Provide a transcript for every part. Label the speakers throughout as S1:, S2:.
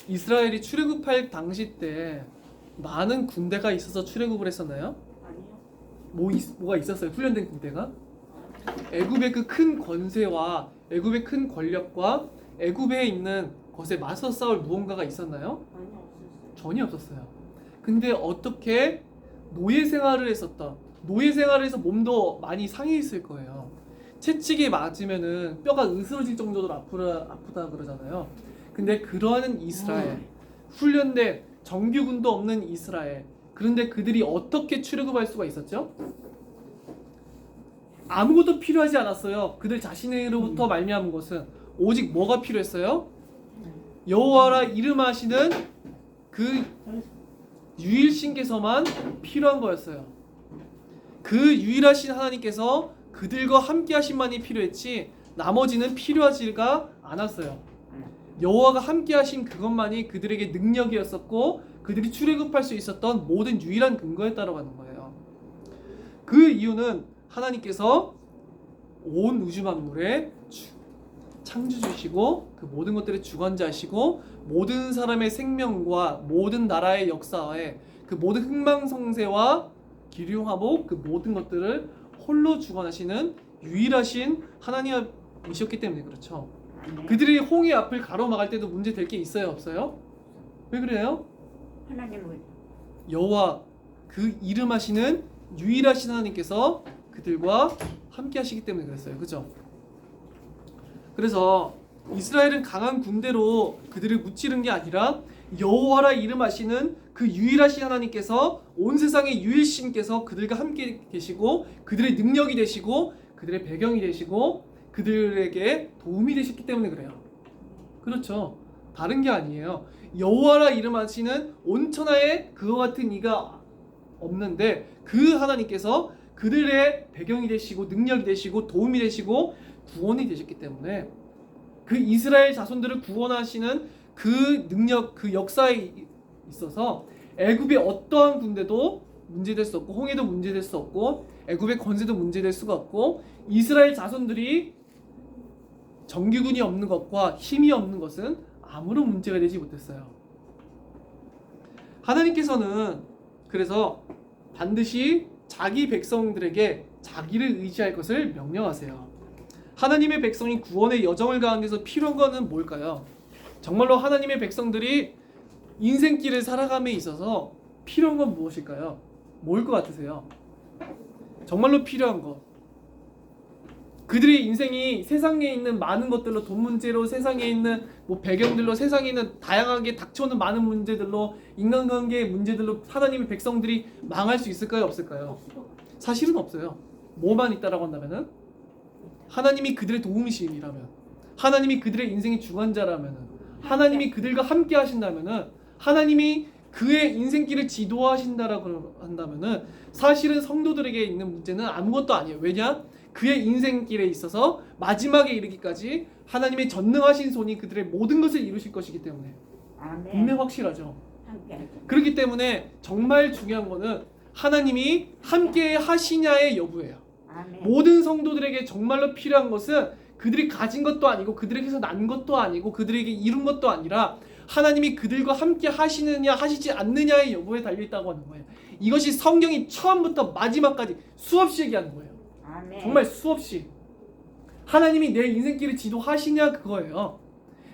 S1: 이스라엘이 출애굽할 당시 때 많은 군대가 있어서 출애굽을 했었나요?
S2: 아니요.
S1: 뭐가 있었어요? 훈련된 군대가? 애굽의 그 큰 권세와 애굽의 큰 권력과 애굽에 있는 것에 맞서 싸울 무언가가 있었나요?
S2: 아니요, 없었어요.
S1: 전혀 없었어요. 근데 어떻게 노예 생활을 했었다. 노예 생활을 해서 몸도 많이 상해 있을 거예요. 채찍에 맞으면은 뼈가 으스러질 정도로 아프다 그러잖아요. 근데 그러한 이스라엘, 훈련된 정규군도 없는 이스라엘, 그런데 그들이 어떻게 출애굽할 수가 있었죠? 아무것도 필요하지 않았어요. 그들 자신으로부터 말미암은 것은 오직 뭐가 필요했어요? 여호와라 이름하시는 그 유일신께서만 필요한 거였어요. 그 유일하신 하나님께서 그들과 함께 하심만이 필요했지 나머지는 필요하지가 않았어요. 여호와가 함께 하신 그것만이 그들에게 능력이었었고 그들이 출애굽할 수 있었던 모든 유일한 근거였다고 하는 거예요. 그 이유는 하나님께서 온 우주 만물의 창조주시고 그 모든 것들의 주관자시고 모든 사람의 생명과 모든 나라의 역사에 그 모든 흥망성쇠와 기륭화복 그 모든 것들을 홀로 주관하시는 유일하신 하나님이셨기 때문에 그렇죠. 그들이 홍해 앞을 가로막을 때도 문제 될 게 있어요, 없어요? 왜 그래요?
S2: 하나님은
S1: 여호와 그 이름하시는 유일하신 하나님께서 그들과 함께 하시기 때문에 그랬어요. 그죠? 그래서 이스라엘은 강한 군대로 그들을 무찌른 게 아니라 여호와라 이름하시는 그 유일하신 하나님께서 온 세상의 유일신께서 그들과 함께 계시고 그들의 능력이 되시고 그들의 배경이 되시고 그들에게 도움이 되셨기 때문에 그래요. 그렇죠. 다른 게 아니에요. 여호와라 이름하시는 온천하에 그와 같은 이가 없는데 그 하나님께서 그들의 배경이 되시고 능력이 되시고 도움이 되시고 구원이 되셨기 때문에 그 이스라엘 자손들을 구원하시는 그 능력, 그 역사에 있어서 애굽의 어떠한 군대도 문제될 수 없고 홍해도 문제될 수 없고 애굽의 권세도 문제될 수가 없고 이스라엘 자손들이 정규군이 없는 것과 힘이 없는 것은 아무런 문제가 되지 못했어요. 하나님께서는 그래서 반드시 자기 백성들에게 자기를 의지할 것을 명령하세요. 하나님의 백성이 구원의 여정을 가는 데서 필요한 것은 뭘까요? 정말로 하나님의 백성들이 인생길을 살아감에 있어서 필요한 건 무엇일까요? 뭘 것 같으세요? 정말로 필요한 것. 그들의 인생이 세상에 있는 많은 것들로 돈 문제로 세상에 있는 배경들로 세상에 있는 다양하게 닥쳐오는 많은 문제들로 인간관계의 문제들로 하나님의 백성들이 망할 수 있을까요? 없을까요? 사실은 없어요. 뭐만 있다라고 한다면은 하나님이 그들의 도움이시라면 하나님이 그들의 인생의 주관자라면은 하나님이 그들과 함께 하신다면은 하나님이 그의 인생길을 지도하신다라고 한다면은 사실은 성도들에게 있는 문제는 아무것도 아니에요. 왜냐? 그의 인생길에 있어서 마지막에 이르기까지 하나님의 전능하신 손이 그들의 모든 것을 이루실 것이기 때문에 분명 확실하죠. 그렇기 때문에 정말 중요한 거는 하나님이 함께 하시냐의 여부예요. 모든 성도들에게 정말로 필요한 것은 그들이 가진 것도 아니고 그들에게서 난 것도 아니고 그들에게 이룬 것도 아니라 하나님이 그들과 함께 하시느냐 하시지 않느냐의 여부에 달려있다고 하는 거예요. 이것이 성경이 처음부터 마지막까지 수없이 얘기하는 거예요. 정말 수없이. 하나님이 내 인생길을 지도하시냐 그거예요.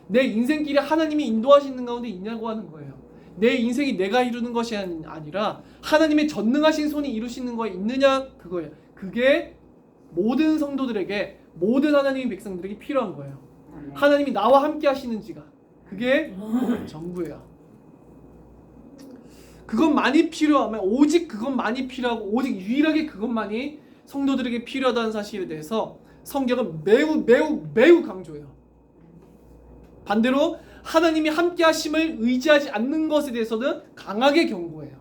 S1: 내 인생길에 하나님이 인도하시는 가운데 있냐고 하는 거예요. 내 인생이 내가 이루는 것이 아니라 하나님의 전능하신 손이 이루시는 거에 있느냐 그거예요. 그게 모든 성도들에게 모든 하나님의 백성들에게 필요한 거예요. 하나님이 나와 함께 하시는지가 그게 전부예요. 그것만이 필요하면 오직 그것만이 필요하고 오직 유일하게 그것만이 성도들에게 필요하다는 사실에 대해서 성경은 매우 강조해요. 반대로 하나님이 함께 하심을 의지하지 않는 것에 대해서는 강하게 경고해요.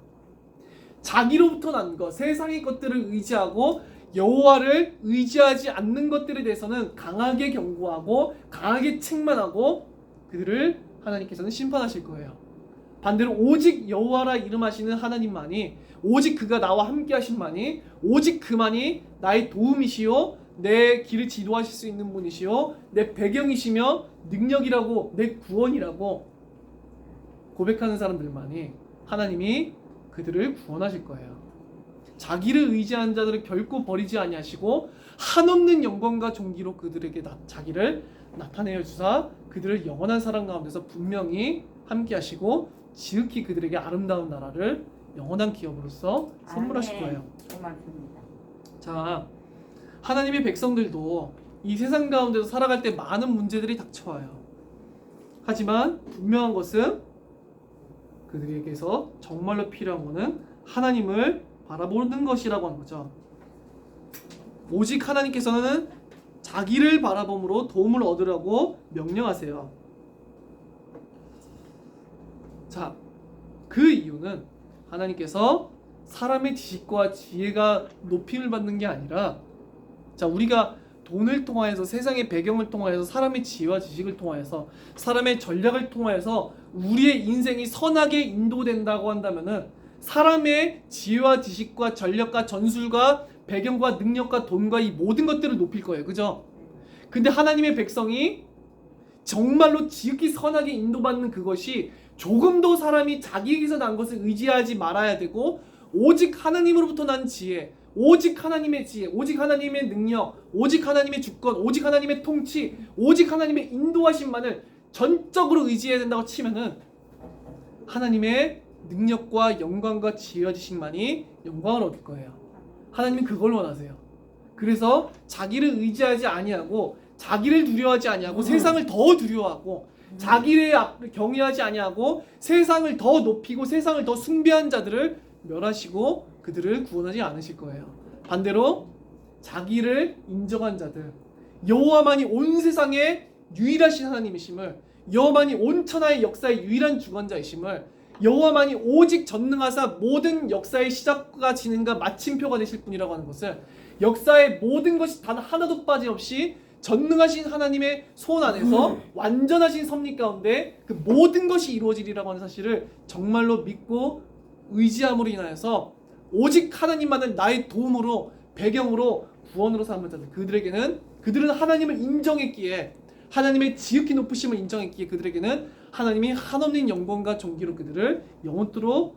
S1: 자기로부터 난 것, 세상의 것들을 의지하고 여호와를 의지하지 않는 것들에 대해서는 강하게 경고하고 강하게 책망하고 그들을 하나님께서는 심판하실 거예요. 반대로 오직 여호와라 이름하시는 하나님만이 오직 그가 나와 함께 하심만이 오직 그만이 나의 도움이시요 내 길을 지도하실 수 있는 분이시요 내 배경이시며 능력이라고 내 구원이라고 고백하는 사람들만이 하나님이 그들을 구원하실 거예요. 자기를 의지하는 자들을 결코 버리지 아니하시고 한없는 영광과 존귀로 그들에게 자기를 나타내어 주사 그들을 영원한 사랑 가운데서 분명히 함께 하시고 지극히 그들에게 아름다운 나라를 영원한 기업으로서 선물하실 거예요.
S2: 고맙습니다.
S1: 자, 하나님의 백성들도 이 세상 가운데서 살아갈 때 많은 문제들이 닥쳐와요. 하지만 분명한 것은 그들에게서 정말로 필요한 것은 하나님을 바라보는 것이라고 하는 거죠. 오직 하나님께서는 자기를 바라봄으로 도움을 얻으라고 명령하세요. 자, 그 이유는 하나님께서 사람의 지식과 지혜가 높임을 받는 게 아니라, 자, 우리가 돈을 통하여서, 세상의 배경을 통하여서, 사람의 지혜와 지식을 통하여서, 사람의 전략을 통하여서 우리의 인생이 선하게 인도된다고 한다면은 사람의 지혜와 지식과 전략과 전술과 배경과 능력과 돈과 이 모든 것들을 높일 거예요. 그죠? 근데 하나님의 백성이 정말로 지극히 선하게 인도받는 그것이 조금도 사람이 자기에게서 난 것을 의지하지 말아야 되고, 오직 하나님으로부터 난 지혜, 오직 하나님의 지혜, 오직 하나님의 능력, 오직 하나님의 주권, 오직 하나님의 통치, 오직 하나님의 인도하심만을 전적으로 의지해야 된다고 치면은 하나님의 능력과 영광과 지혜와 지식만이 영광을 얻을 거예요. 하나님은 그걸 원하세요. 그래서 자기를 의지하지 아니하고, 자기를 두려워하지 아니하고, 세상을 더 두려워하고, 자기를 경외하지 아니하고, 세상을 더 높이고 세상을 더 숭배한 자들을 멸하시고 그들을 구원하지 않으실 거예요. 반대로 자기를 인정한 자들, 여호와만이 온 세상의 유일하신 하나님이심을, 여호와만이 온 천하의 역사의 유일한 주관자이심을, 여호와만이 오직 전능하사 모든 역사의 시작과 진행과 마침표가 되실 분이라고 하는 것을, 역사의 모든 것이 단 하나도 빠짐없이 전능하신 하나님의 손 안에서 완전하신 섭리 가운데 그 모든 것이 이루어지리라고 하는 사실을 정말로 믿고 의지함으로 인하여서 오직 하나님만을 나의 도움으로, 배경으로, 구원으로 삼는 자들, 그들은 하나님을 인정했기에, 하나님의 지극히 높으심을 인정했기에 그들에게는 하나님이 한없는 영광과 존귀로 그들을 영원토록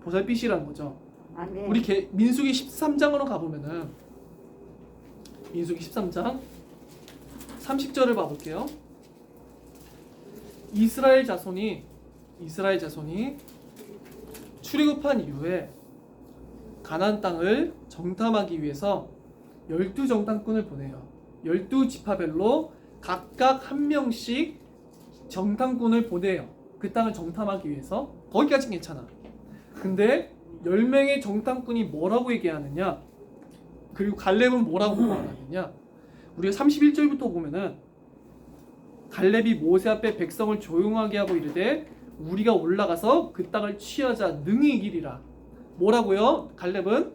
S1: 보살피시라는 거죠.
S2: 아멘.
S1: 우리 민수기 13장으로 가보면은, 민수기 13장 30절을 봐볼게요. 이스라엘 자손이 출애굽한 이후에 가나안 땅을 정탐하기 위해서 12정탐꾼을 보내요. 12지파별로 각각 한 명씩 정탐꾼을 보내요. 그 땅을 정탐하기 위해서. 거기까지는 괜찮아. 근데 10명의 정탐꾼이 뭐라고 얘기하느냐, 그리고 갈렙은 뭐라고 말하느냐, 우리가 31절부터 보면은 갈렙이 모세 앞에 백성을 조용하게 하고 이르되 우리가 올라가서 그 땅을 취하자 능히 이기리라. 뭐라고요? 갈렙은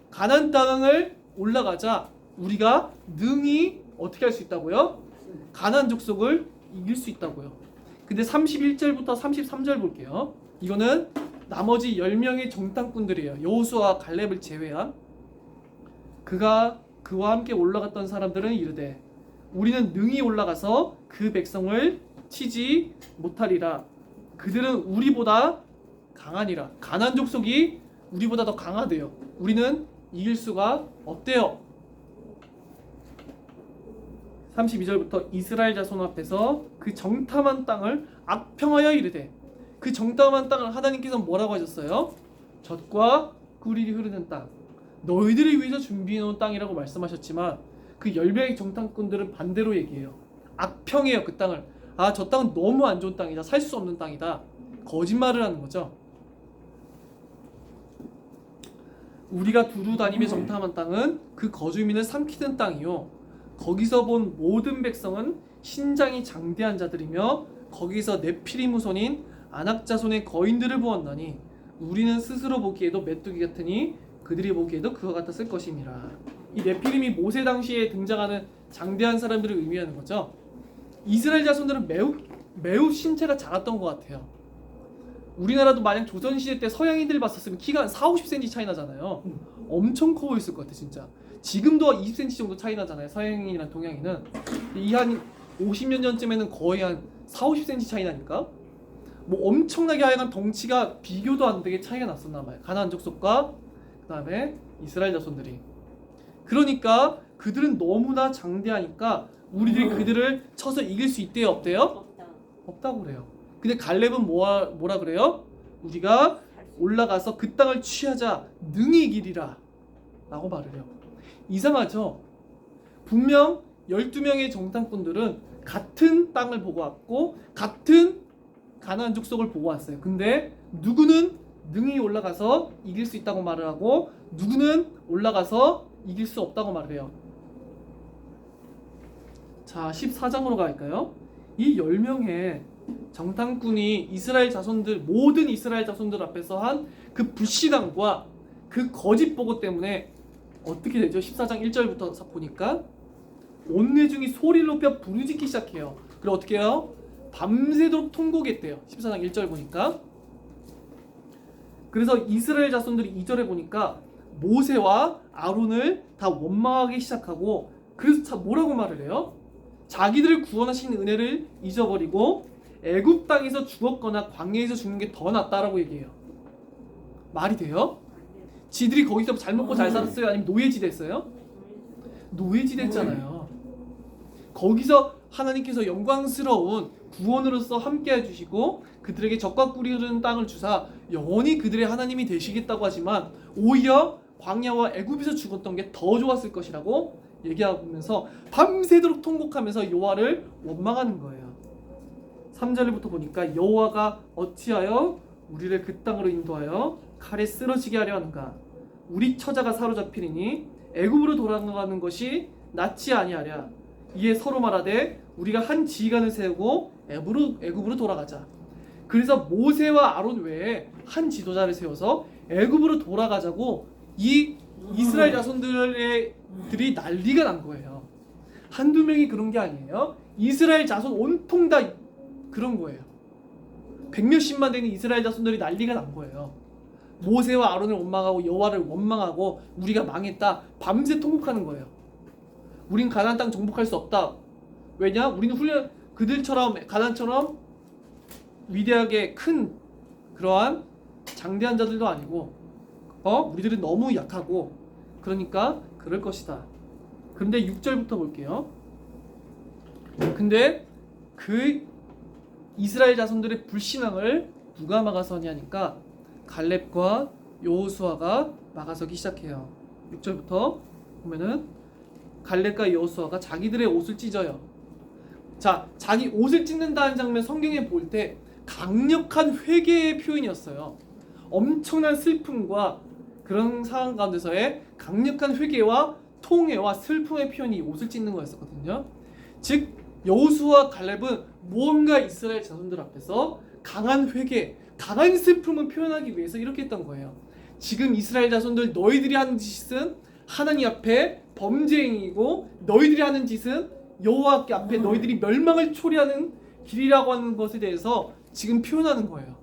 S1: 가나안 땅을 올라가자 우리가 능히 어떻게 할 수 있다고요? 가나안 족속을 이길 수 있다고요. 근데 31절부터 33절 볼게요. 이거는 나머지 10명의 정탐꾼들이에요. 여호수아와 갈렙을 제외한. 그와 함께 올라갔던 사람들은 이르되 우리는 능히 올라가서 그 백성을 치지 못하리라. 그들은 우리보다 강하니라. 가나안 족속이 우리보다 더 강하대요. 우리는 이길 수가 없대요. 32절부터 이스라엘 자손 앞에서 그 정탐한 땅을 악평하여 이르되, 그 정탐한 땅을 하나님께서 뭐라고 하셨어요? 젖과 꿀이 흐르는 땅, 너희들을 위해서 준비해 놓은 땅이라고 말씀하셨지만 그 10명의 정탐꾼들은 반대로 얘기해요. 악평해요. 그 땅을. 아, 저 땅은 너무 안 좋은 땅이다. 살 수 없는 땅이다. 거짓말을 하는 거죠. 우리가 두루 다니며 정탐한 땅은 그 거주민을 삼키는 땅이요, 거기서 본 모든 백성은 신장이 장대한 자들이며 거기서 네피림 후손인 아낙 자손의 거인들을 보았나니 우리는 스스로 보기에도 메뚜기 같으니 그들이 보기에도 그와 같았을 것이니라. 이 네피림이 모세 당시에 등장하는 장대한 사람들을 의미하는 거죠. 이스라엘 자손들은 매우 신체가 작았던 것 같아요. 우리나라도 만약 조선시대 때 서양인들 봤었으면 키가 한 40-50cm 차이 나잖아요. 엄청 커 보였을 것 같아 진짜. 지금도 20cm 정도 차이 나잖아요, 서양인이랑 동양인은. 이 한 50년 전쯤에는 거의 한 40-50cm 차이 나니까 뭐 엄청나게 하여간 덩치가 비교도 안 되게 차이가 났었나 봐요. 가나안 족속과 그다음에 이스라엘 자손들이. 그러니까 그들은 너무나 장대하니까 우리들이 그들을 쳐서 이길 수 있대요, 없대요?
S2: 없다.
S1: 없다고 그래요. 근데 갈렙은 뭐라 그래요? 우리가 올라가서 그 땅을 취하자 능히 이기리라 라고 말을 해요. 이상하죠? 분명 12명의 정탐꾼들은 같은 땅을 보고 왔고 같은 가나안 족속을 보고 왔어요. 근데 누구는 능히 올라가서 이길 수 있다고 말을 하고 누구는 올라가서 이길 수 없다고 말을 해요. 자, 14장으로 갈까요? 이 10명의 정탐꾼이 이스라엘 자손들, 모든 이스라엘 자손들 앞에서 한 그 불신앙과 그 거짓 보고 때문에 어떻게 되죠? 14장 1절부터 보니까 온내중이 소리를 높여 부르짖기 시작해요. 그리고 어떻게 해요? 밤새도록 통곡했대요. 14장 1절 보니까. 그래서 이스라엘 자손들이 2절에 보니까 모세와 아론을 다 원망하기 시작하고, 그래서 뭐라고 말을 해요? 자기들을 구원하신 은혜를 잊어버리고 애굽 땅에서 죽었거나 광야에서 죽는 게 더 낫다라고 얘기해요. 말이 돼요? 지들이 거기서 잘 먹고 잘 살았어요? 아니면 노예지 됐어요? 노예지 됐잖아요. 거기서 하나님께서 영광스러운 구원으로서 함께 해주시고 그들에게 적과 꿀이 흐르는 땅을 주사 영원히 그들의 하나님이 되시겠다고 하지만 오히려 광야와 애굽에서 죽었던 게 더 좋았을 것이라고 얘기하면서 밤새도록 통곡하면서 여호와를 원망하는 거예요. 3절부터 보니까 여호와가 어찌하여 우리를 그 땅으로 인도하여 칼에 쓰러지게 하려 하는가? 우리 처자가 사로잡히리니 애굽으로 돌아가는 것이 낫지 아니하랴. 이에 서로 말하되 우리가 한 지휘관을 세우고 애굽으로 돌아가자. 그래서 모세와 아론 외에 한 지도자를 세워서 애굽으로 돌아가자고 이 이스라엘 자손들이 난리가 난 거예요. 한두 명이 그런 게 아니에요. 이스라엘 자손 온통 다 그런 거예요. 백몇십만 되는 이스라엘 자손들이 난리가 난 거예요. 모세와 아론을 원망하고 여호와를 원망하고 우리가 망했다. 밤새 통곡하는 거예요. 우린 가나안 땅 정복할 수 없다. 왜냐? 우리는 그들처럼 가나안처럼 위대하게 큰 그러한 장대한 자들도 아니고 우리들은 너무 약하고 그러니까 그럴 것이다. 그런데 6절부터 볼게요. 근데 그 이스라엘 자손들의 불신앙을 누가 막아서냐니까 갈렙과 여호수아가 막아서기 시작해요. 6절부터 보면은 갈렙과 여호수아가 자기들의 옷을 찢어요. 자, 자기 옷을 찢는다는 장면 성경에 볼 때 강력한 회개의 표현이었어요. 엄청난 슬픔과 그런 상황 가운데서의 강력한 회개와 통회와 슬픔의 표현이 옷을 찢는 거였었거든요. 즉 여호수아와 갈렙은 무언가 이스라엘 자손들 앞에서 강한 회개, 강한 슬픔을 표현하기 위해서 이렇게 했던 거예요. 지금 이스라엘 자손들 너희들이 하는 짓은 하나님 앞에 범죄행위이고 너희들이 하는 짓은 여호와 앞에 너희들이 멸망을 초래하는 길이라고 하는 것에 대해서 지금 표현하는 거예요.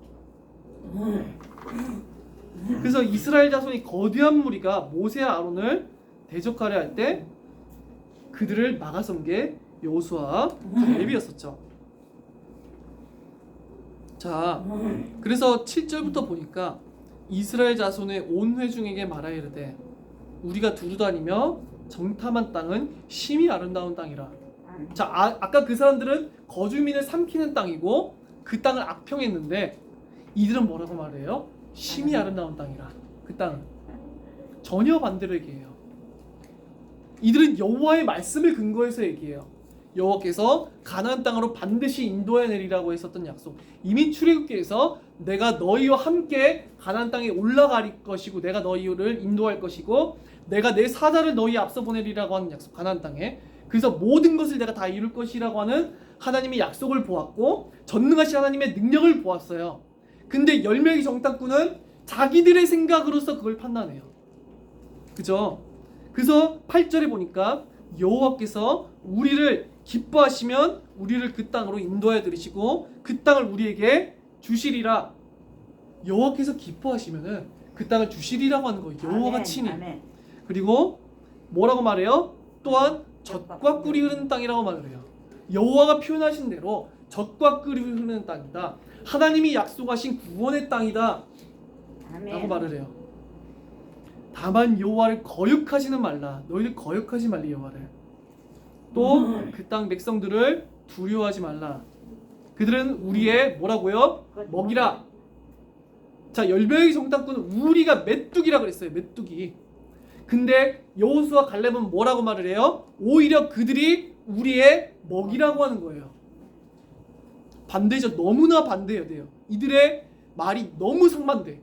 S1: 그래서 이스라엘 자손이 거대한 무리가 모세와 아론을 대적하려 할 때 그들을 막아선 게 여호수아와 갈렙이었었죠. 자, 그래서 7절부터 보니까 이스라엘 자손의 온 회중에게 말하여 이르되 우리가 두루다니며 정탐한 땅은 심히 아름다운 땅이라. 자, 아까 그 사람들은 거주민을 삼키는 땅이고 그 땅을 악평했는데 이들은 뭐라고 말해요? 심히 아름다운 땅이라. 그 땅은 전혀 반대로 얘기해요. 이들은 여호와의 말씀을 근거해서 얘기해요. 여호와께서 가나안 땅으로 반드시 인도해 내리라고 했었던 약속. 이미 출애굽기에서 내가 너희와 함께 가나안 땅에 올라갈 것이고 내가 너희를 인도할 것이고 내가 내 사자를 너희 앞서 보내리라고 하는 약속. 가나안 땅에. 그래서 모든 것을 내가 다 이룰 것이라고 하는 하나님의 약속을 보았고 전능하신 하나님의 능력을 보았어요. 근데 10명의 정탐꾼은 자기들의 생각으로서 그걸 판단해요. 그죠? 그래서 8절에 보니까 여호와께서 우리를 기뻐하시면 우리를 그 땅으로 인도해 드리시고 그 땅을 우리에게 주시리라. 여호와께서 기뻐하시면은 그 땅을 주시리라고 하는 거예요. 여호와가 친히. 그리고 뭐라고 말해요? 또한 젖과 꿀이 흐르는 땅이라고 말을 해요. 여호와가 표현하신 대로 젖과 꿀이 흐르는 땅이다. 하나님이 약속하신 구원의 땅이다
S2: 아멘.
S1: 라고 말을 해요. 다만 여호와를 거역하지는 말라. 너희들 거역하지 말라 여호와를. 또 그 땅 백성들을 두려워하지 말라. 그들은 우리의 뭐라고요? 먹이라. 자, 열명의 정탐꾼은 우리가 메뚜기라 그랬어요. 메뚜기. 근데 여호수아 갈렙은 뭐라고 말을 해요? 오히려 그들이 우리의 먹이라고 하는 거예요. 반대죠. 너무나 반대해야 돼요. 이들의 말이 너무 상반돼.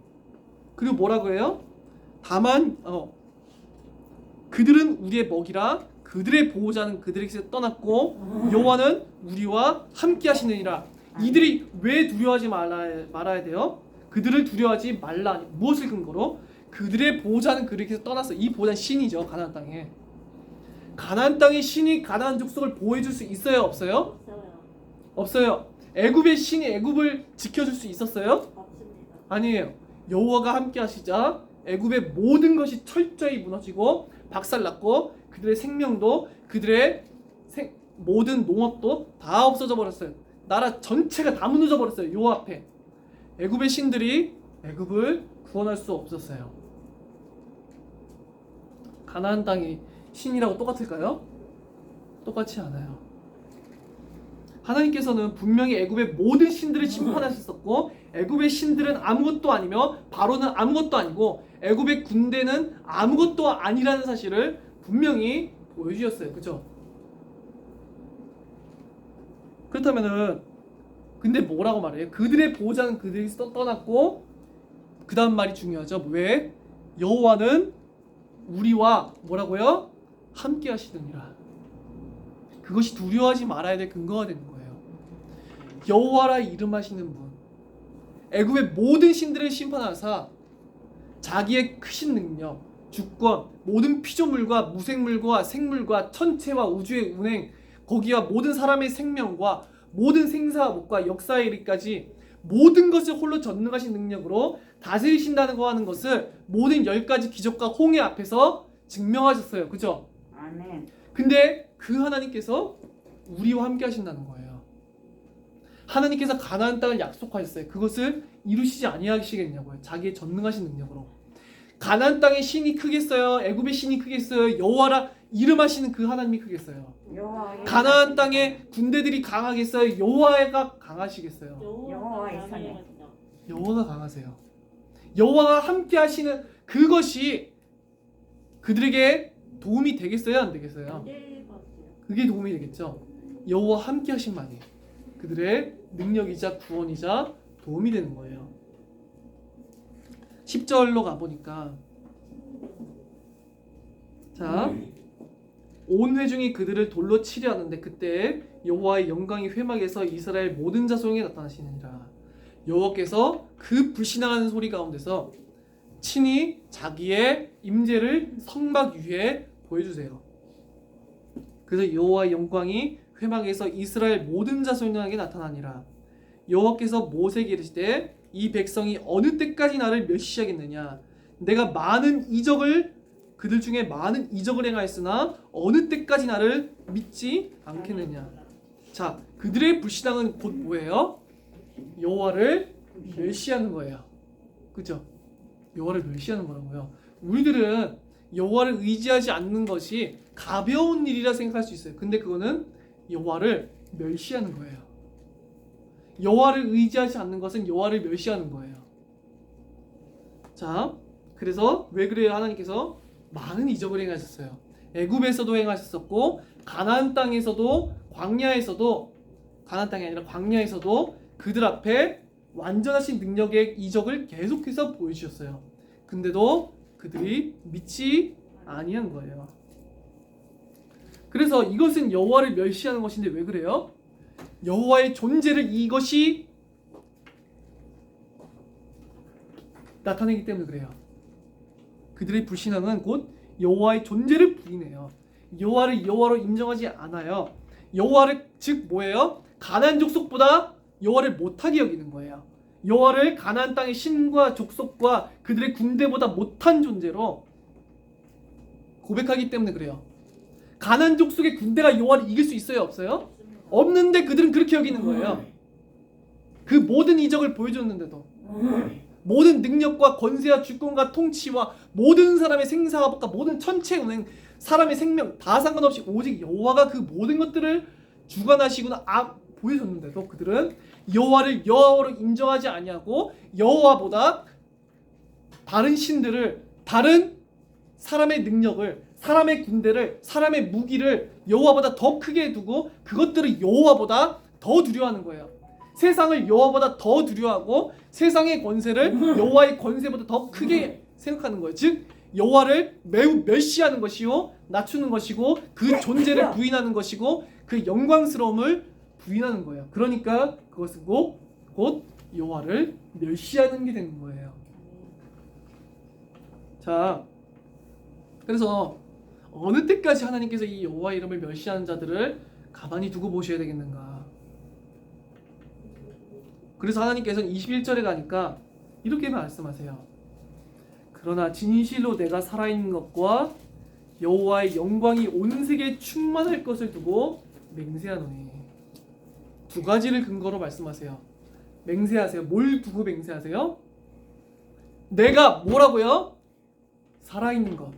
S1: 그리고 뭐라고 해요? 다만 그들은 우리의 먹이라. 그들의 보호자는 그들에게서 떠났고 여호와는 우리와 함께 하시느니라. 이들이 왜 두려워하지 말아야 돼요? 그들을 두려워하지 말라. 무엇을 근거로? 그들의 보호자는 그들에게서 떠났어. 이 보호자는 신이죠. 가나안 땅에. 가나안 땅의 신이 가나안 족속을 보호해줄 수 있어요? 없어요?
S2: 없어요.
S1: 없어요. 애굽의 신이 애굽을 지켜줄 수 있었어요?
S2: 없습니다.
S1: 아니에요. 여호와가 함께 하시자 애굽의 모든 것이 철저히 무너지고 박살났고 그들의 생명도 그들의 모든 농업도 다 없어져 버렸어요. 나라 전체가 다 무너져 버렸어요. 여호와 앞에. 애굽의 신들이 애굽을 구원할 수 없었어요. 가나안 땅이 신이라고 똑같을까요? 똑같지 않아요. 하나님께서는 분명히 애굽의 모든 신들을 심판하셨었고 애굽의 신들은 아무것도 아니며 바로는 아무것도 아니고 애굽의 군대는 아무것도 아니라는 사실을 분명히 보여주셨어요. 그죠? 그렇다면은 근데 뭐라고 말해요? 그들의 보호자는 그들에게서 떠났고 그 다음 말이 중요하죠. 왜? 여호와는 우리와 뭐라고요? 함께 하시느니라. 그것이 두려워하지 말아야 될 근거가 되는 거예요. 여호와라 이름하시는 분, 애굽의 모든 신들을 심판하사 자기의 크신 능력, 주권, 모든 피조물과 무생물과 생물과 천체와 우주의 운행, 거기와 모든 사람의 생명과 모든 생사복과 역사의 일까지 모든 것을 홀로 전능하신 능력으로 다스리신다는 거 하는 것을 모든 10가지 기적과 홍해 앞에서 증명하셨어요. 그죠?
S2: 아멘.
S1: 근데 그 하나님께서 우리와 함께 하신다는 거예요. 하나님께서 가나안 땅을 약속하셨어요. 그것을 이루시지 아니하시겠냐고요. 자기의 전능하신 능력으로. 가나안 땅의 신이 크겠어요? 애굽의 신이 크겠어요? 여호와라 이름하시는 그 하나님이 크겠어요?
S2: 여호와
S1: 가나안 땅의 군대들이 강하겠어요? 여호와가 강하시겠어요?
S2: 여호와의 손에.
S1: 여호와가 강하세요. 여호와가 함께 하시는 그것이 그들에게 도움이 되겠어요? 안 되겠어요? 그게 도움이 되겠죠. 여호와 함께 하심만이 그들의 능력이자 구원이자 도움이 되는 거예요. 10절로 가보니까 자, 온 회중이 그들을 돌로 치려 하는데 그때 여호와의 영광이 회막에서 이스라엘 모든 자손에게 나타나시느니라. 여호와께서 그 불신앙하는 소리 가운데서 친히 자기의 임재를 성막 위에 보여주세요. 그래서 여호와의 영광이 회막에서 이스라엘 모든 자손에게 나타나니라. 여호와께서 모세에게 이르시되 이 백성이 어느 때까지 나를 멸시하겠느냐. 내가 많은 이적을 그들 중에 많은 이적을 행하였으나 어느 때까지 나를 믿지 않겠느냐. 자, 그들의 불신앙은 곧 뭐예요? 여호와를 멸시하는 거예요. 그죠? 여호와를 멸시하는 거라고요. 우리들은 여호와를 의지하지 않는 것이 가벼운 일이라 생각할 수 있어요. 근데 그거는 여호와를 멸시하는 거예요. 여호와를 의지하지 않는 것은 여호와를 멸시하는 거예요. 자, 그래서 왜 그래요? 하나님께서 많은 이적을 행하셨어요. 애굽에서도 행하셨었고 가나안 땅에서도 광야에서도 가나안 땅이 아니라 광야에서도 그들 앞에 완전하신 능력의 이적을 계속해서 보여주셨어요. 근데도 그들이 믿지 아니한 거예요. 그래서 이것은 여호와를 멸시하는 것인데 왜 그래요? 여호와의 존재를 이것이 나타내기 때문에 그래요. 그들의 불신앙은 곧 여호와의 존재를 부인해요. 여호와를 여호와로 인정하지 않아요. 여호와를 즉 뭐예요? 가나안 족속보다 여호와를 못하게 여기는 거예요. 여호와를 가나안 땅의 신과 족속과 그들의 군대보다 못한 존재로 고백하기 때문에 그래요. 가나안 족속의 군대가 여호와를 이길 수 있어요? 없어요? 없는데 그들은 그렇게 여기는 거예요. 그 모든 이적을 보여줬는데도 모든 능력과 권세와 주권과 통치와 모든 사람의 생사화복과 모든 천체 운행 사람의 생명 다 상관없이 오직 여호와가 그 모든 것들을 주관하시구나 보여줬는데도 그들은 여호와를 여호와로 인정하지 아니하고 여호와보다 다른 신들을 다른 사람의 능력을 사람의 군대를 사람의 무기를 여호와보다 더 크게 두고 그것들을 여호와보다 더 두려워하는 거예요. 세상을 여호와보다 더 두려워하고 세상의 권세를 여호와의 권세보다 더 크게 생각하는 거예요. 즉 여호와를 매우 멸시하는 것이요 낮추는 것이고 그 존재를 부인하는 것이고 그 영광스러움을 부인하는 거예요. 그러니까 그것은 곧 여호와를 멸시하는 게 되는 거예요. 자, 그래서 어느 때까지 하나님께서 이 여호와 이름을 멸시하는 자들을 가만히 두고 보셔야 되겠는가? 그래서 하나님께서는 21절에 가니까 이렇게 말씀하세요. 그러나 진실로 내가 살아있는 것과 여호와의 영광이 온 세계에 충만할 것을 두고 맹세하노니. 두 가지를 근거로 말씀하세요. 맹세하세요. 뭘 두고 맹세하세요? 내가 뭐라고요? 살아있는 것.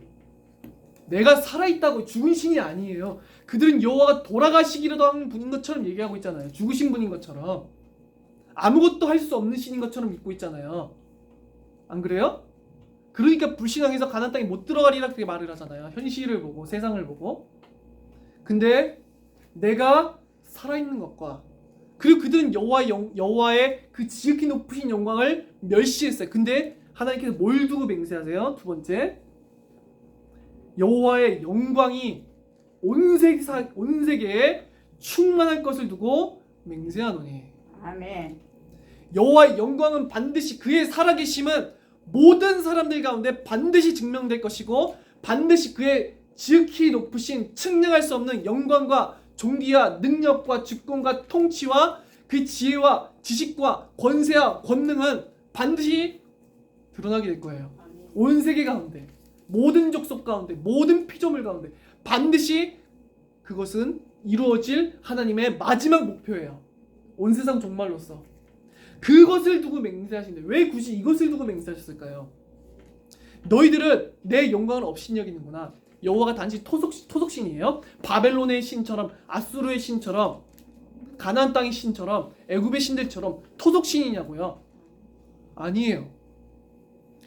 S1: 내가 살아있다고 죽은 신이 아니에요. 그들은 여호와가 돌아가시기라도 하는 분인 것처럼 얘기하고 있잖아요. 죽으신 분인 것처럼. 아무것도 할 수 없는 신인 것처럼 믿고 있잖아요. 안 그래요? 그러니까 불신앙해서 가나안 땅에 못 들어가리라 그렇게 말을 하잖아요. 현실을 보고 세상을 보고. 근데 내가 살아있는 것과 그리고 그들은 여호와의 그 지극히 높으신 영광을 멸시했어요. 근데 하나님께서 뭘 두고 맹세하세요? 두 번째, 여호와의 영광이 온 세계에 충만할 것을 두고 맹세하노니.
S2: 아멘.
S1: 여호와의 영광은 반드시 그의 살아계심은 모든 사람들 가운데 반드시 증명될 것이고 반드시 그의 지극히 높으신 측량할 수 없는 영광과 존귀와 능력과 주권과 통치와 그 지혜와 지식과 권세와 권능은 반드시 드러나게 될 거예요. 온 세계 가운데 모든 족속 가운데 모든 피조물 가운데 반드시 그것은 이루어질 하나님의 마지막 목표예요. 온 세상 종말로서 그것을 두고 맹세하신데 왜 굳이 이것을 두고 맹세하셨을까요? 너희들은 내 영광을 없인 여기는구나. 여호와가 단지 토속신이에요? 바벨론의 신처럼 아수르의 신처럼 가나안 땅의 신처럼 애굽의 신들처럼 토속신이냐고요? 아니에요.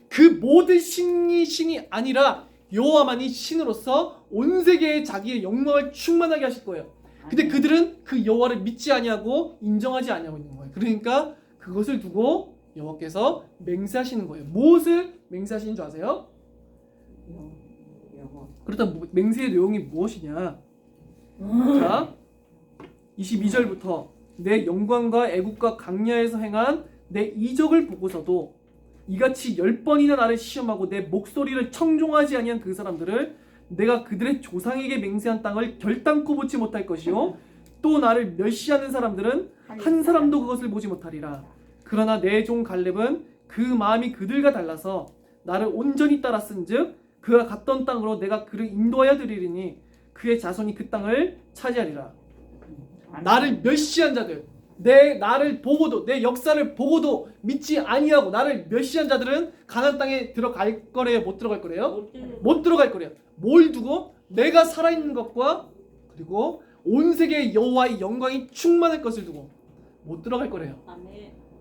S1: 그 모든 신이 아니라 여호와만이 신으로서 온 세계에 자기의 영광을 충만하게 하실 거예요. 근데 그들은 그 여호와를 믿지 아니하고 인정하지 아니하고 있는 거예요. 그러니까 그것을 두고 여호와께서 맹세하시는 거예요. 무엇을 맹세하시는 줄 아세요? 그렇다면 맹세의 내용이 무엇이냐? 자, 22절부터 내 영광과 애국과 강야에서 행한 내 이적을 보고서도 이같이 10번이나 나를 시험하고 내 목소리를 청종하지 아니한 그 사람들을 내가 그들의 조상에게 맹세한 땅을 결단코 보지 못할 것이요 또 나를 멸시하는 사람들은 한 사람도 그것을 보지 못하리라. 그러나 내 종 갈렙은 그 마음이 그들과 달라서 나를 온전히 따랐은즉 그가 갔던 땅으로 내가 그를 인도하여 드리리니 그의 자손이 그 땅을 차지하리라. 나를 멸시한 자들, 나를 보고도 내 역사를 보고도 믿지 아니하고 나를 멸시한 자들은 가나안 땅에 들어갈 거래요? 못 들어갈 거래요? 못 들어갈 거래요. 뭘 두고? 내가 살아있는 것과 그리고 온 세계의 여호와의 영광이 충만할 것을 두고 못 들어갈 거래요.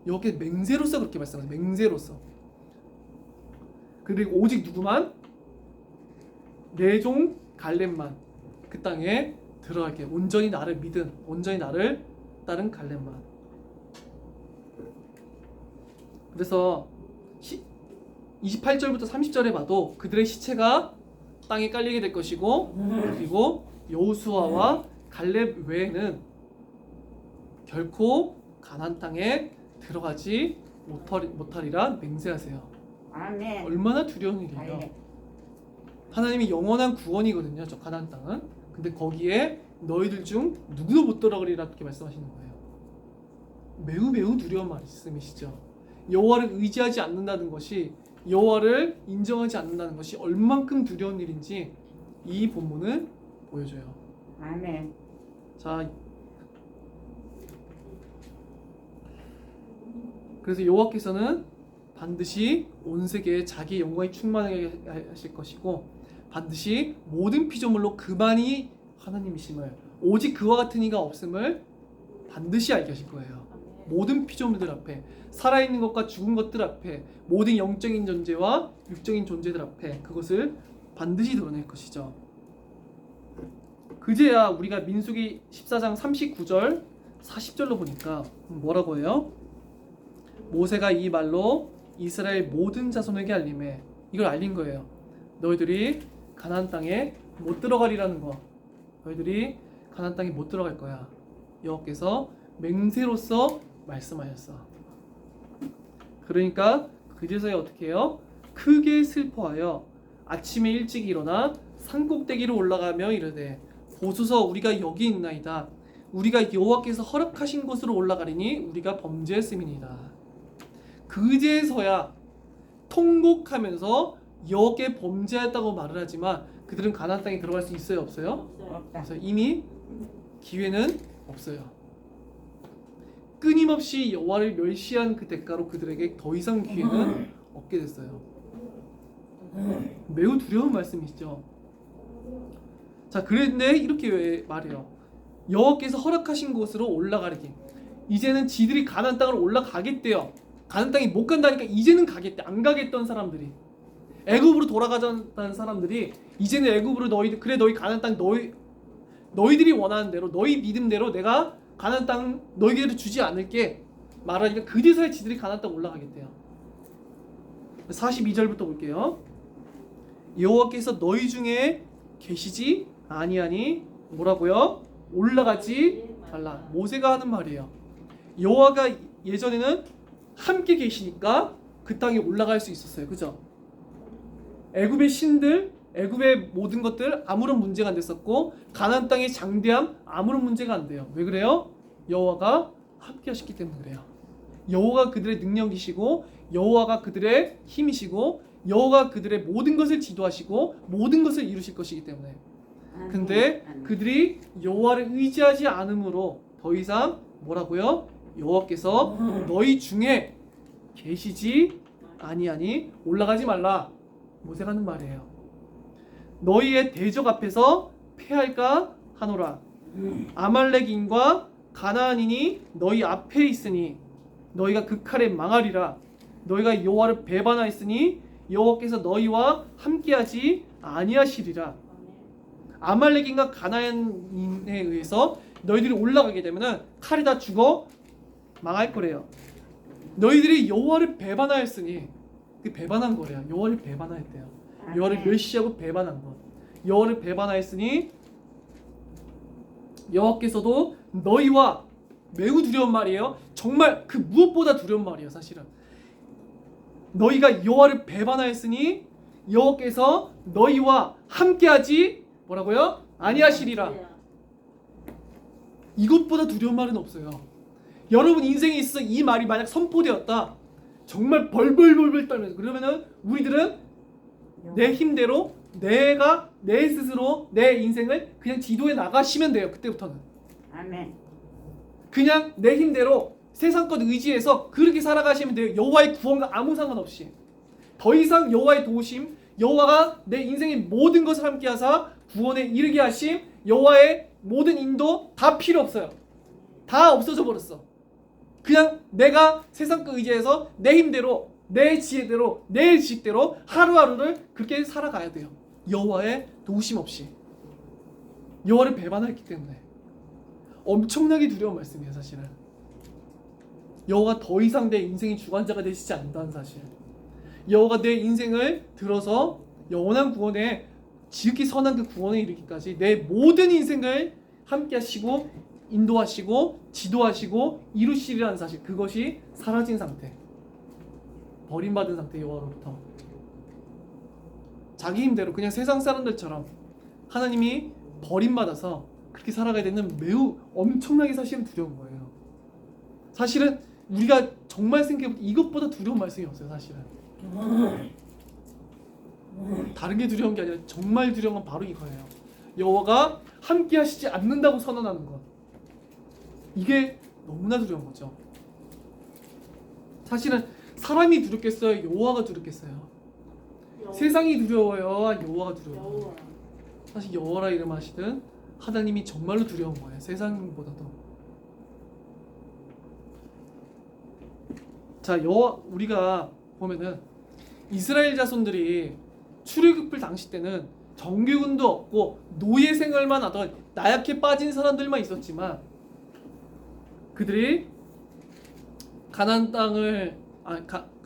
S1: 여기 맹세로서 그렇게 말씀하세요. 맹세로서. 그리고 오직 누구만? 내 종 갈렙만 그 땅에 들어갈게. 온전히 나를 믿은, 온전히 나를 따른 갈렙만. 그래서 28절부터 30절에 봐도 그들의 시체가 땅에 깔리게 될 것이고 그리고 여호수아와 갈렙 외에는 결코 가나안 땅에 들어가지 못하리라 맹세하세요.
S2: 아멘.
S1: 얼마나 두려운 일이에요. 하나님이 영원한 구원이거든요. 저 가나안 땅은. 근데 거기에 너희들 중 누구도 못 들어가리라 이렇게 말씀하시는 거예요. 매우 두려운 말씀이시죠. 여호와를 의지하지 않는다는 것이 여호와를 인정하지 않는다는 것이 얼만큼 두려운 일인지 이 본문은 보여줘요.
S2: 아멘.
S1: 자, 그래서 여호와께서는 반드시 온 세계에 자기의 영광이 충만하게 하실 것이고 반드시 모든 피조물로 그만이 하나님이심을 오직 그와 같은 이가 없음을 반드시 알게 하실 거예요. 모든 피조물들 앞에 살아있는 것과 죽은 것들 앞에 모든 영적인 존재와 육적인 존재들 앞에 그것을 반드시 드러낼 것이죠. 그제야 우리가 민수기 14장 39절 40절로 보니까 뭐라고 해요? 모세가 이 말로 이스라엘 모든 자손에게 알림해. 이걸 알린 거예요. 너희들이 가나안 땅에 못 들어가리라는 거. 너희들이 가나안 땅에 못 들어갈 거야. 여호와께서 맹세로서 말씀하셨어. 그러니까 그제서야 어떻게 해요? 크게 슬퍼하여 아침에 일찍 일어나 산꼭대기로 올라가며 이르되 보소서 우리가 여기 있나이다. 우리가 여호와께서 허락하신 곳으로 올라가리니 우리가 범죄했음이니이다. 그제서야 통곡하면서 여호와께 범죄했다고 말을 하지만 그들은 가나안 땅에 들어갈 수 있어요, 없어요?
S2: 없다.
S1: 그래서 이미 기회는 없어요. 끊임없이 여호와를 멸시한 그 대가로 그들에게 더 이상 기회는 없게 됐어요. 매우 두려운 말씀이시죠. 자, 그런데 이렇게 말해요. 여호와께서 허락하신 곳으로 올라가리기. 이제는 지들이 가나안 땅으로 올라가겠대요. 가나안 땅에 못 간다니까 이제는 가겠대. 안 가겠던 사람들이 애굽으로 돌아가자는 사람들이 이제는 애굽으로 너희 가나안 땅 너희들이 원하는 대로 너희 믿음대로 내가 가나안 땅 너희에게 주지 않을게 말하니까 그제서야 지들이 가나안 땅 올라가겠대요. 42절부터 볼게요. 여호와께서 너희 중에 계시지 아니하니 뭐라고요? 올라가지 말라. 모세가 하는 말이에요. 여호와가 예전에는 함께 계시니까 그 땅에 올라갈 수 있었어요. 그죠? 애굽의 신들, 애굽의 모든 것들 아무런 문제가 안 됐었고 가나안 땅의 장대함 아무런 문제가 안 돼요. 왜 그래요? 여호와가 함께 하셨기 때문에 그래요. 여호와가 그들의 능력이시고 여호와가 그들의 힘이시고 여호와가 그들의 모든 것을 지도하시고 모든 것을 이루실 것이기 때문에. 근데 그들이 여호와를 의지하지 않으므로 더 이상 뭐라고요? 여호와께서 너희 중에 계시지 아니하니 올라가지 말라. 모세가 하는 말이에요. 너희의 대적 앞에서 패할까 하노라. 아말렉인과 가나안인이 너희 앞에 있으니 너희가 그 칼에 망하리라. 너희가 여호와를 배반하였으니 여호와께서 너희와 함께하지 아니하시리라. 아말렉인과 가나안인에 의해서 너희들이 올라가게 되면은 칼이 다 죽어 망할 거래요. 너희들이 여호와를 배반하였으니 그 배반한 거래요. 여호와를 배반하였대요. 여호와를 멸시하고 배반한 것. 여호와를 배반하였으니 여호와께서도 너희와 매우 두려운 말이에요. 정말 그 무엇보다 두려운 말이에요. 사실은 너희가 여호와를 배반하였으니 여호와께서 너희와 함께하지 뭐라고요? 아니하시리라. 이것보다 두려운 말은 없어요. 여러분 인생에 있어서 이 말이 만약 선포되었다. 정말 벌벌벌벌 떨면서 그러면은 우리들은 내 힘대로 내가 내 스스로 내 인생을 그냥 지도해 나가시면 돼요. 그때부터는
S2: 아멘.
S1: 그냥 내 힘대로 세상 것 의지해서 그렇게 살아가시면 돼요. 여호와의 구원과 아무 상관없이. 더 이상 여호와의 도우심, 여호와가 내 인생의 모든 것을 함께 하사 구원에 이르게 하심, 여호와의 모든 인도 다 필요 없어요. 다 없어져 버렸어. 그냥 내가 세상 것 의지해서 내 힘대로 내 지혜대로 내 지식대로 하루하루를 그렇게 살아가야 돼요. 여호와의 도우심 없이. 여호와를 배반했기 때문에. 엄청나게 두려운 말씀이에요. 사실은 여호와가 더 이상 내 인생의 주관자가 되시지 않는다는 사실. 여호와가 내 인생을 들어서 영원한 구원에 지극히 선한 그 구원에 이르기까지 내 모든 인생을 함께 하시고 인도하시고 지도하시고 이루시리라는 사실. 그것이 사라진 상태, 버림받은 상태. 여호와로부터 자기 힘대로 그냥 세상 사람들처럼 하나님이 버림받아서 그렇게 살아가야 되는 매우 엄청나게 사실은 두려운 거예요. 사실은 우리가 정말 생각해보면 이것보다 두려운 말씀이 없어요. 사실은 다른 게 두려운 게 아니라 정말 두려운 건 바로 이거예요. 여호와가 함께 하시지 않는다고 선언하는 것. 이게 너무나 두려운 거죠. 사실은 사람이 두렵겠어요? 여호와가 두렵겠어요? 세상이 두려워요? 여호와가 두려워요?
S3: 여호와.
S1: 사실 여호와라 이름하시든 하나님이 정말로 두려운 거예요. 세상보다도. 자, 우리가 보면은 이스라엘 자손들이 출애굽을 당시 때는 정규군도 없고 노예 생활만 하던 나약해 빠진 사람들만 있었지만 그들이 가나안 땅을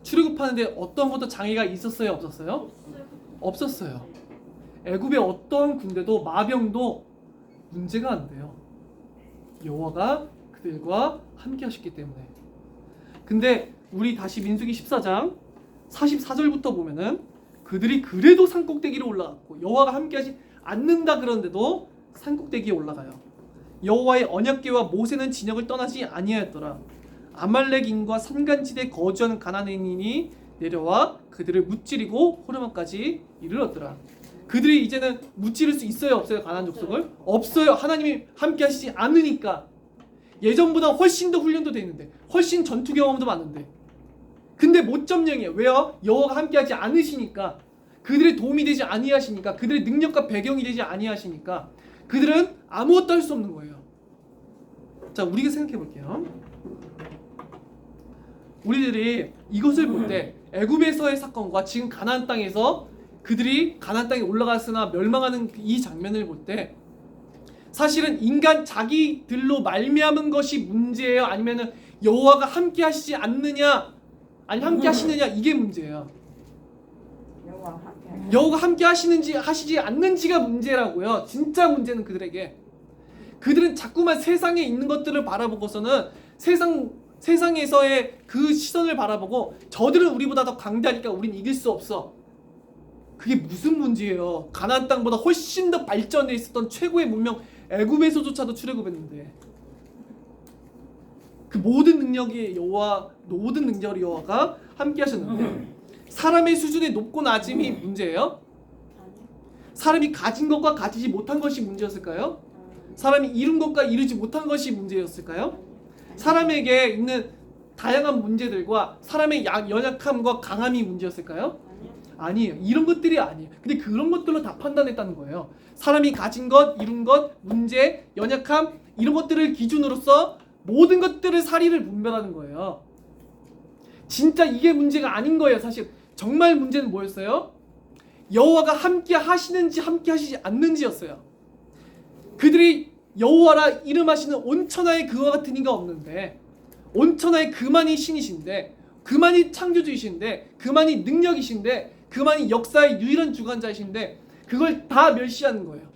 S1: 출애굽하는데 어떤 것도 장애가 있었어요, 없었어요? 없었어요. 애굽의 어떤 군대도 마병도 문제가 안 돼요. 여호와가 그들과 함께 하셨기 때문에. 근데 우리 다시 민수기 14장 44절부터 보면은 그들이 그래도 산꼭대기로 올라갔고 여호와가 함께 하지 않는다 그러는데도 산꼭대기에 올라가요. 여호와의 언약궤와 모세는 진영을 떠나지 아니하였더라. 아말렉인과 산간지대에 거주하는 가나안인이 내려와 그들을 무찌르고 호르몬까지 이르렀더라. 그들이 이제는 무찌를 수 있어요, 없어요? 가나안 족속을? 없어요. 하나님이 함께 하시지 않으니까. 예전보다 훨씬 더 훈련도 돼 있는데, 훨씬 전투 경험도 많은데, 근데 못 점령이에요. 왜요? 여호와가 함께하지 않으시니까, 그들의 도움이 되지 아니하시니까, 그들의 능력과 배경이 되지 아니하시니까 그들은 아무것도 할 수 없는 거예요. 자, 우리가 생각해 볼게요. 우리들이 이것을 볼 때 애굽에서의 사건과 지금 가나안 땅에서 그들이 가나안 땅에 올라갔으나 멸망하는 이 장면을 볼 때 사실은 인간 자기들로 말미암은 것이 문제예요? 아니면은 여호와가 함께 하시지 않느냐, 아니 함께 하시느냐, 이게 문제예요. 여호와가 함께 하시는지 하시지 않는지가 문제라고요. 진짜 문제는 그들은 자꾸만 세상에 있는 것들을 바라보고서는 세상에서의 그 시선을 바라보고 저들은 우리보다 더 강대하니까 우린 이길 수 없어. 그게 무슨 문제예요? 가나안 땅보다 훨씬 더 발전해 있었던 최고의 문명 애굽에서조차도 출애굽했는데 그 모든 능력이 여호와가 함께 하셨는데 사람의 수준의 높고 낮음이 문제예요? 사람이 가진 것과 가지지 못한 것이 문제였을까요? 사람이 이룬 것과 이루지 못한 것이 문제였을까요? 사람에게 있는 다양한 문제들과 사람의 연약함과 강함이 문제였을까요? 아니에요. 이런 것들이 아니에요. 근데 그런 것들로 다 판단했다는 거예요. 사람이 가진 것, 이룬 것, 문제, 연약함, 이런 것들을 기준으로서 모든 것들을 사리를 분별하는 거예요. 진짜 이게 문제가 아닌 거예요. 사실 정말 문제는 뭐였어요? 여호와가 함께 하시는지 함께 하시지 않는지였어요. 그들이 여호와라 이름하시는 온천하에 그와 같은 이가 없는데, 온천하에 그만이 신이신데, 그만이 창조주이신데, 그만이 능력이신데, 그만이 역사의 유일한 주관자이신데 그걸 다 멸시하는 거예요.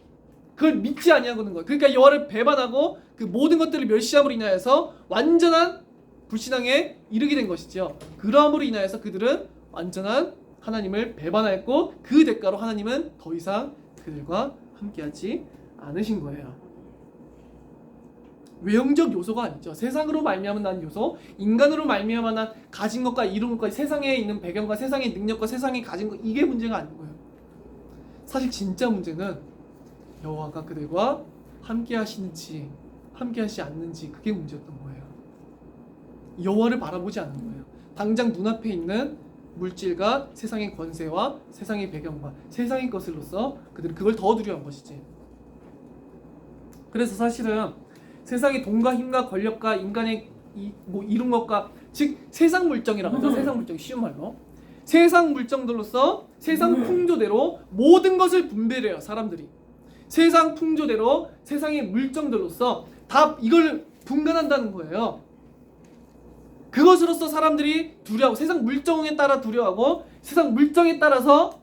S1: 그걸 믿지 아니하는 거예요. 그러니까 여호와를 배반하고 그 모든 것들을 멸시함으로 인하여서 완전한 불신앙에 이르게 된 것이죠. 그러함으로 인하여서 그들은 완전한 하나님을 배반하였고 그 대가로 하나님은 더 이상 그들과 함께하지 않으신 거예요. 외형적 요소가 아니죠. 세상으로 말미암아 난 요소, 인간으로 말미암아 난 가진 것과 이룬 것과 세상에 있는 배경과 세상의 능력과 세상이 가진 것, 이게 문제가 아닌 거예요. 사실 진짜 문제는 여호와가 그들과 함께 하시는지 함께 하시지 않는지, 그게 문제였던 거예요. 여호와를 바라보지 않는 거예요. 당장 눈앞에 있는 물질과 세상의 권세와 세상의 배경과 세상의 것으로서 그들은 그걸 더 두려워한 것이지. 그래서 사실은 세상의 돈과 힘과 권력과 인간의 이룬 것과, 즉 세상 물정이라고 하죠. 세상 물정, 쉬운 말로 세상 물정들로서 세상 풍조대로 모든 것을 분별해요. 사람들이 세상 풍조대로 세상의 물정들로서 다 이걸 분간한다는 거예요. 그것으로서 사람들이 두려워하고, 세상 물정에 따라 두려워하고, 세상 물정에 따라서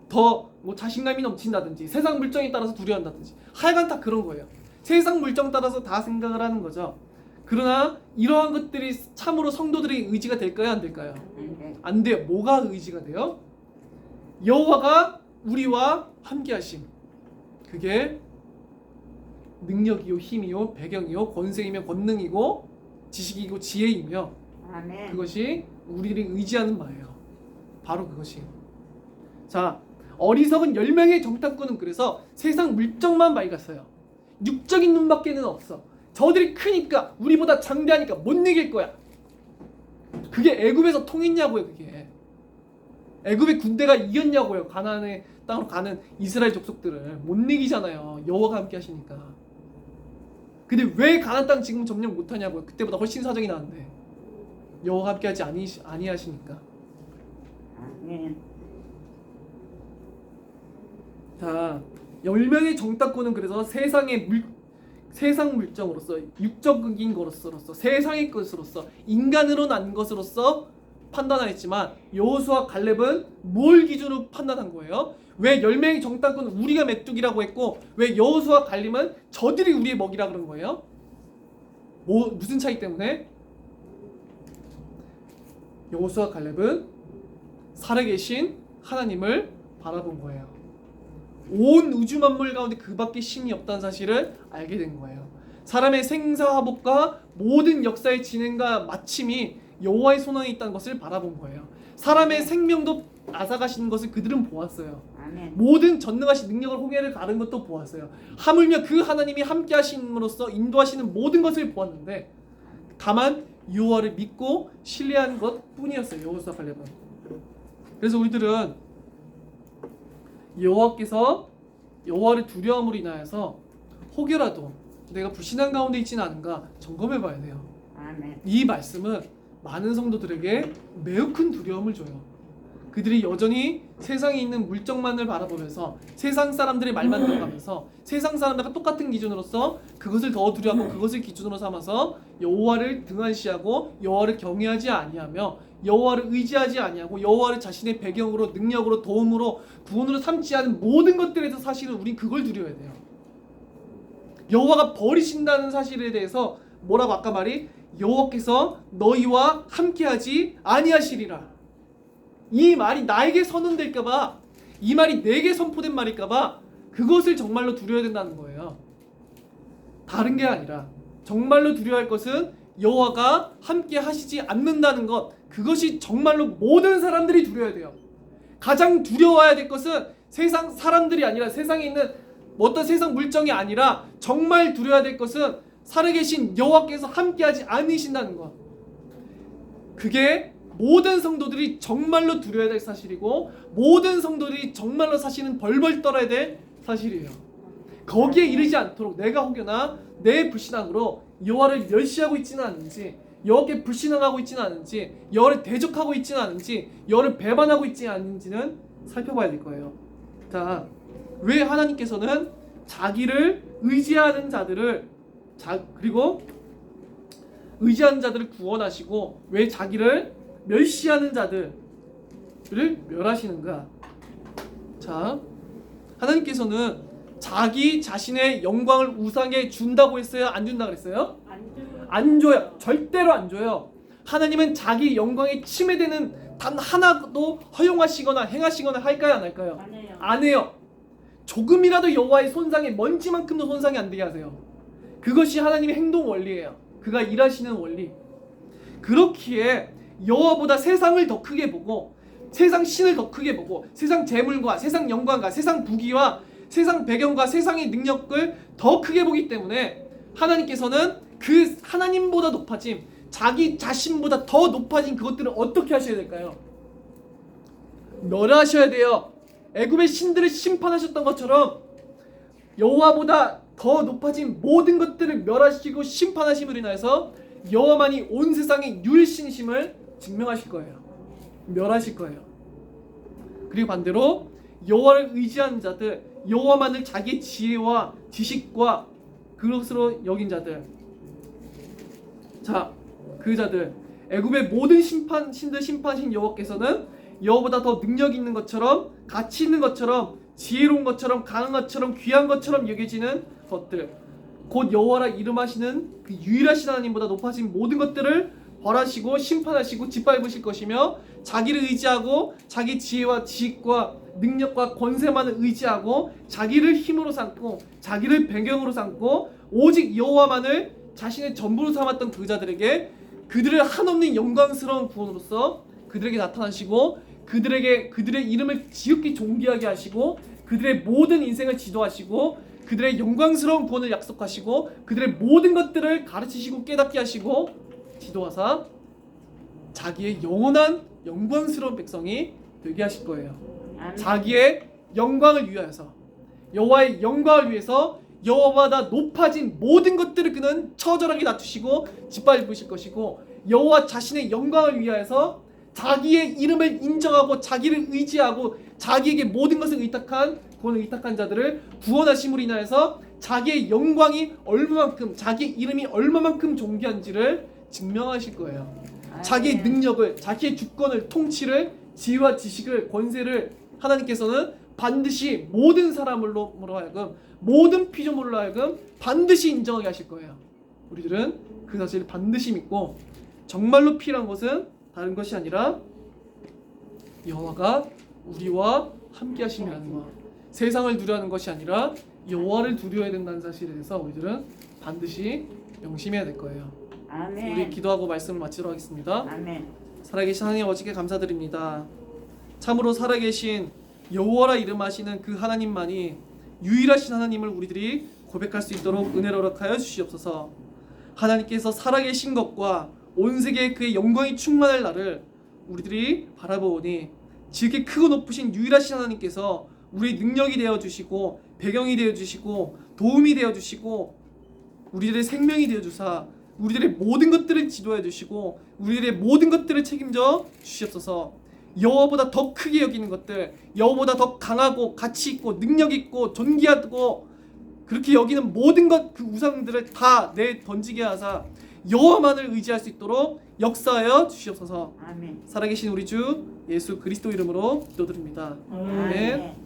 S1: 더 자신감이 넘친다든지, 세상 물정에 따라서 두려워한다든지, 하여간 다 그런 거예요. 세상 물정 따라서 다 생각을 하는 거죠. 그러나 이러한 것들이 참으로 성도들의 의지가 될까요? 안 될까요? 안 돼요. 뭐가 의지가 돼요? 여호와가 우리와 함께 하심. 그게 능력이요, 힘이요, 배경이요, 권세이며 권능이고 지식이고 지혜이며,
S2: 아멘.
S1: 그것이 우리를 의지하는 바예요. 바로 그것이. 자, 어리석은 10명의 정탐꾼은 그래서 세상 물정만 밝았어요. 육적인 눈밖에는 없어. 저들이 크니까, 우리보다 장대하니까 못 이길 거야. 그게 애굽에서 통했냐고요. 그게 애굽의 군대가 이겼냐고요. 가나안의 땅으로 가는 이스라엘 족속들을 못 이기잖아요. 여호와가 함께 하시니까. 근데 왜 가나안 땅 지금 점령 못하냐고요. 그때보다 훨씬 사정이 나은데 여호와가 함께하지 아니하시니까.
S2: 아멘.
S1: 자, 10명의 정탐꾼은 그래서 세상 물정으로서 육적인 것으로서 세상의 것으로서 인간으로 난 것으로서 판단하였지만 여호수아 갈렙은 뭘 기준으로 판단한 거예요? 왜 10명의 정탐꾼은 우리가 메뚜기라고 했고 왜 여호수아 갈렙은 저들이 우리의 먹이라 그런 거예요? 무슨 차이 때문에? 여호수아 갈렙은 살아계신 하나님을 바라본 거예요. 온 우주 만물 가운데 그밖에 신이 없다는 사실을 알게 된 거예요. 사람의 생사화복과 모든 역사의 진행과 마침이 여호와의 손안에 있다는 것을 바라본 거예요. 사람의 생명도 앗아가시는 것을 그들은 보았어요.
S2: 아멘.
S1: 모든 전능하신 능력을 홍해를 가른 것도 보았어요. 하물며 그 하나님이 함께 하심으로써 인도하시는 모든 것을 보았는데 다만 여호와를 믿고 신뢰한 것뿐이었어요. 여호수아 갈렙은. 그래서 우리들은 여호와를 두려움으로 인하여서 혹여라도 내가 불신앙 가운데 있지는 않은가 점검해 봐야 돼요.
S2: 아멘.
S1: 이 말씀은 많은 성도들에게 매우 큰 두려움을 줘요. 그들이 여전히 세상에 있는 물정만을 바라보면서 세상 사람들의 말만 들어가면서 세상 사람들과 똑같은 기준으로서 그것을 더 두려워하고 그것을 기준으로 삼아서 여호와를 등한시하고 여호와를 경외하지 아니하며 여호와를 의지하지 아니하고 여호와를 자신의 배경으로 능력으로 도움으로 구원으로 삼지 않은 모든 것들에서 사실은 우린 그걸 두려워야 돼요. 여호와가 버리신다는 사실에 대해서 뭐라고 아까 말이 여호와께서 너희와 함께하지 아니하시리라. 이 말이 나에게 선언될까봐 이 말이 내게 선포된 말일까봐 그것을 정말로 두려워야 된다는 거예요. 다른 게 아니라 정말로 두려워할 것은 여호와가 함께 하시지 않는다는 것, 그것이 정말로 모든 사람들이 두려워야 돼요. 가장 두려워해야 될 것은 세상 사람들이 아니라 세상에 있는 어떤 세상 물정이 아니라 정말 두려워야 될 것은 살아계신 여호와께서 함께하지 않으신다는 것. 그게 모든 성도들이 정말로 두려워야 될 사실이고 모든 성도들이 정말로 사실은 벌벌 떨어야 될 사실이에요. 거기에 이르지 않도록 내가 혹여나 내 불신앙으로 여호와를 멸시하고 있지는 않은지, 여호와께 불신앙하고 있지는 않은지, 여호와를 대적하고 있지는 않은지, 여호와를 배반하고 있지 않은지는 살펴봐야 될 거예요. 자, 왜 하나님께서는 자기를 의지하는 자들을 그리고 의지하는 자들을 구원하시고 왜 자기를 멸시하는 자들을 멸하시는가? 자, 하나님께서는 자기 자신의 영광을 우상에 준다고 했어요? 안 준다 그랬어요? 안 줘요. 절대로 안 줘요. 하나님은 자기 영광에 침해되는 단 하나도 허용하시거나 행하시거나 할까요? 안 할까요?
S2: 안 해요.
S1: 안 해요. 조금이라도 여호와의 손상에 먼지만큼도 손상이 안 되게 하세요. 그것이 하나님의 행동 원리예요. 그가 일하시는 원리. 그렇기에 여호와보다 세상을 더 크게 보고 세상 신을 더 크게 보고 세상 재물과 세상 영광과 세상 부귀와 세상 배경과 세상의 능력을 더 크게 보기 때문에 하나님께서는 그 하나님보다 높아짐, 자기 자신보다 더 높아진 그것들을 어떻게 하셔야 될까요? 멸하셔야 돼요. 애굽의 신들을 심판하셨던 것처럼 여호와보다 더 높아진 모든 것들을 멸하시고 심판하심으로 인해서 여호와만이 온 세상의 유일신이심을 증명하실 거예요. 멸하실 거예요. 그리고 반대로 여호와를 의지하는 자들, 여호와만을 자기 지혜와 지식과 그것으로 여긴 자들, 자, 그 자들, 애굽의 모든 신들 심판하신 여호와께서는 여호와보다 더 능력 있는 것처럼, 가치 있는 것처럼, 지혜로운 것처럼, 강한 것처럼, 귀한 것처럼 여겨지는 것들, 곧 여호와라 이름하시는 그 유일하신 하나님보다 높아진 모든 것들을 벌하시고 심판하시고 짓밟으실 것이며, 자기를 의지하고 자기 지혜와 지식과 능력과 권세만을 의지하고 자기를 힘으로 삼고 자기를 배경으로 삼고 오직 여호와만을 자신의 전부로 삼았던 그 자들에게 그들의 한없는 영광스러운 구원으로서 그들에게 나타나시고 그들의 이름을 지극히 존귀하게 하시고 그들의 모든 인생을 지도하시고 그들의 영광스러운 구원을 약속하시고 그들의 모든 것들을 가르치시고 깨닫게 하시고 지도하사 자기의 영원한 영광스러운 백성이 되게 하실 거예요.
S2: 아멘.
S1: 자기의 영광을 위하여서, 여호와의 영광을 위해서 여호와보다 높아진 모든 것들을 그는 처절하게 낮추시고 짓밟으실 것이고, 여호와 자신의 영광을 위하여서 자기의 이름을 인정하고 자기를 의지하고 자기에게 모든 것을 의탁한 구원을 의탁한 자들을 구원하심으로 인하여서 자기의 영광이 얼마만큼, 자기의 이름이 얼마만큼 존귀한지를 증명하실 거예요.
S2: 아멘.
S1: 자기의 능력을, 자기의 주권을, 통치를, 지혜와 지식을, 권세를 하나님께서는 반드시 모든 사람으로 하여금, 모든 피조물로 하여금 반드시 인정하게 하실 거예요. 우리들은 그 사실을 반드시 믿고, 정말로 필요한 것은 다른 것이 아니라 여호와가 우리와 함께 하심이라는 것, 세상을 두려워하는 것이 아니라 여호와를 두려워해야 된다는 사실에 대해서 우리들은 반드시 명심해야 될 거예요.
S2: 아멘.
S1: 우리 기도하고 말씀을 마치도록 하겠습니다.
S2: 아멘.
S1: 살아계신 하나님 아버지께 감사드립니다. 참으로 살아계신 여호와라 이름하시는 그 하나님만이 유일하신 하나님을 우리들이 고백할 수 있도록 은혜를 허락하여 주시옵소서. 하나님께서 살아계신 것과 온 세계에 그의 영광이 충만할 날을 우리들이 바라보오니, 지극히 크고 높으신 유일하신 하나님께서 우리의 능력이 되어주시고 배경이 되어주시고 도움이 되어주시고 우리들의 생명이 되어주사 우리들의 모든 것들을 지도해 주시고 우리들의 모든 것들을 책임져 주시옵소서. 여호와보다 더 크게 여기는 것들, 여호와보다 더 강하고 가치 있고 능력 있고 존귀하고 그렇게 여기는 모든 것, 그 우상들을 다 내던지게 하사 여호와만을 의지할 수 있도록 역사하여 주시옵소서.
S2: 아멘.
S1: 살아계신 우리 주 예수 그리스도 이름으로 기도드립니다. 아멘.